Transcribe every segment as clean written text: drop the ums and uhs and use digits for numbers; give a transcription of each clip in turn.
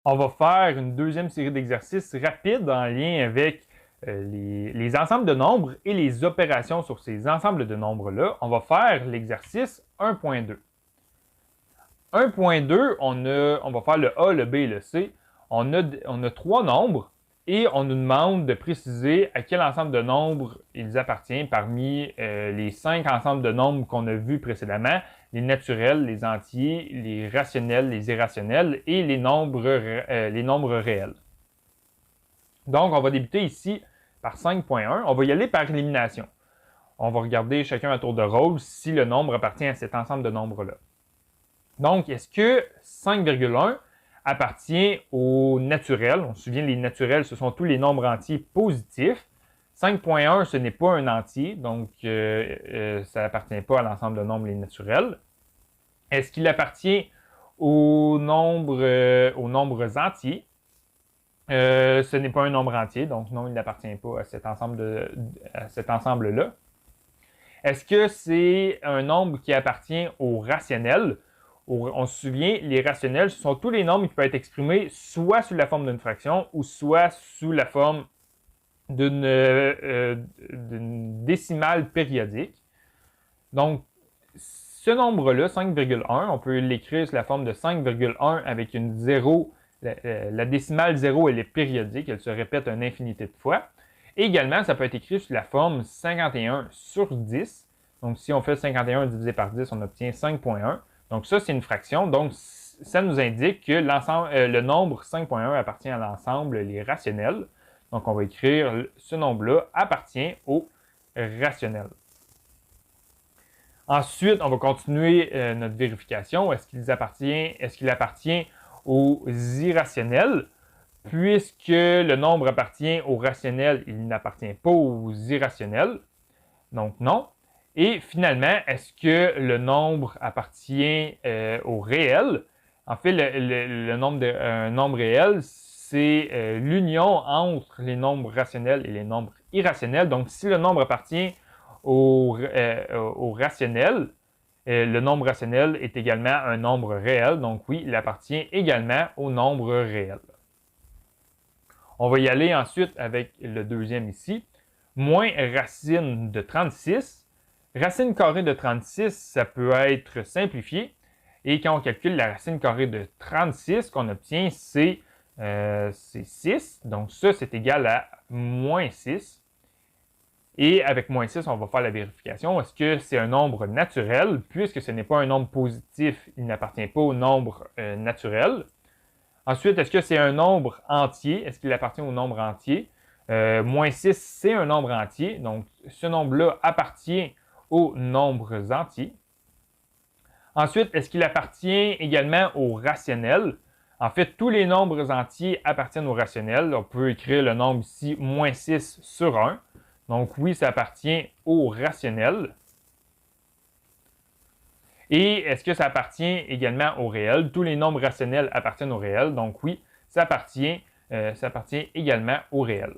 On va faire une deuxième série d'exercices rapides en lien avec les ensembles de nombres et les opérations sur ces ensembles de nombres-là. On va faire l'exercice 1.2. 1.2, on va faire le A, le B et le C. On a trois nombres et on nous demande de préciser à quel ensemble de nombres ils appartiennent parmi les 5 ensembles de nombres qu'on a vus précédemment, les naturels, les entiers, les rationnels, les irrationnels et les nombres réels. Donc, on va débuter ici par 5.1. On va y aller par élimination. On va regarder chacun à tour de rôle si le nombre appartient à cet ensemble de nombres-là. Donc, est-ce que 5,1 appartient au naturel? On se souvient, les naturels, ce sont tous les nombres entiers positifs. 5.1, ce n'est pas un entier, donc ça n'appartient pas à l'ensemble de nombres les naturels. Est-ce qu'il appartient aux nombres entiers? Ce n'est pas un nombre entier, donc non, il n'appartient pas à cet ensemble-là. Est-ce que c'est un nombre qui appartient au rationnel? On se souvient, les rationnels, ce sont tous les nombres qui peuvent être exprimés soit sous la forme d'une fraction ou soit sous la forme d'une décimale périodique. Donc, ce nombre-là, 5,1, on peut l'écrire sous la forme de 5,1 avec une 0. La décimale 0, elle est périodique, elle se répète une infinité de fois. Et également, ça peut être écrit sous la forme 51 sur 10. Donc, si on fait 51 divisé par 10, on obtient 5,1. Donc, ça, c'est une fraction. Donc, ça nous indique que le nombre 5,1 appartient à l'ensemble, les rationnels. Donc, on va écrire ce nombre-là appartient au rationnel. Ensuite, on va continuer notre vérification. Est-ce qu'il appartient aux irrationnels? Puisque le nombre appartient au rationnel, il n'appartient pas aux irrationnels. Donc, non. Et finalement, est-ce que le nombre appartient au réel? En fait, un nombre réel, c'est l'union entre les nombres rationnels et les nombres irrationnels. Donc, si le nombre appartient au rationnel, le nombre rationnel est également un nombre réel. Donc, oui, il appartient également au nombre réel. On va y aller ensuite avec le deuxième ici. Moins racine de 36. Racine carrée de 36, ça peut être simplifié. Et quand on calcule la racine carrée de 36, qu'on obtient, c'est 6. Donc ça, c'est égal à moins 6. Et avec moins 6, on va faire la vérification. Est-ce que c'est un nombre naturel? Puisque ce n'est pas un nombre positif, il n'appartient pas au nombre naturel. Ensuite, est-ce que c'est un nombre entier? Est-ce qu'il appartient au nombre entier? Moins 6, c'est un nombre entier. Donc, ce nombre-là appartient aux nombres entiers. Ensuite, est-ce qu'il appartient également au rationnel? En fait, tous les nombres entiers appartiennent au rationnel. On peut écrire le nombre ici, moins 6 sur 1. Donc, oui, ça appartient au rationnel. Et est-ce que ça appartient également au réel? Tous les nombres rationnels appartiennent au réel. Donc, oui, ça appartient également au réel.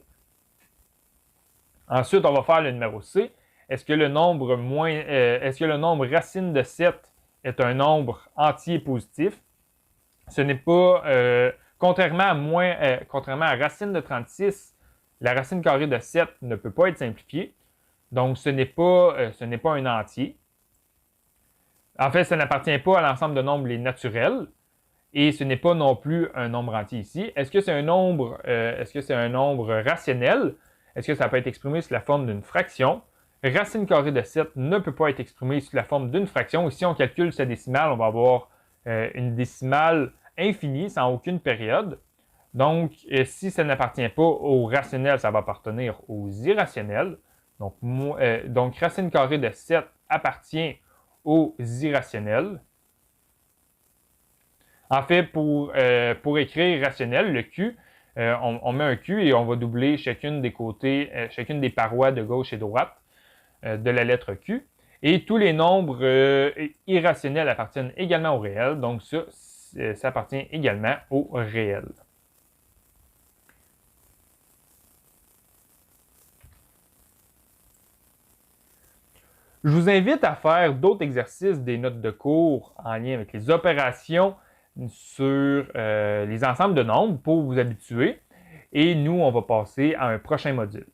Ensuite, on va faire le numéro C. Est-ce que le nombre racine de 7 est un nombre entier positif? Ce n'est pas, contrairement à racine de 36, la racine carrée de 7 ne peut pas être simplifiée. Donc, ce n'est pas un entier. En fait, ça n'appartient pas à l'ensemble de nombres les naturels. Et ce n'est pas non plus un nombre entier ici. Est-ce que c'est un nombre rationnel? Est-ce que ça peut être exprimé sous la forme d'une fraction? Racine carrée de 7 ne peut pas être exprimée sous la forme d'une fraction. Ici, on calcule sa décimale, on va avoir une décimale infinie sans aucune période. Donc, si ça n'appartient pas au rationnel, ça va appartenir aux irrationnels. Donc racine carrée de 7 appartient aux irrationnels. En fait, pour écrire rationnel, le Q, on met un Q et on va doubler chacune des côtés, chacune des parois de gauche et droite de la lettre Q. Et tous les nombres irrationnels appartiennent également au réel. Donc ça appartient également au réel. Je vous invite à faire d'autres exercices des notes de cours en lien avec les opérations sur les ensembles de nombres pour vous habituer. Et nous, on va passer à un prochain module.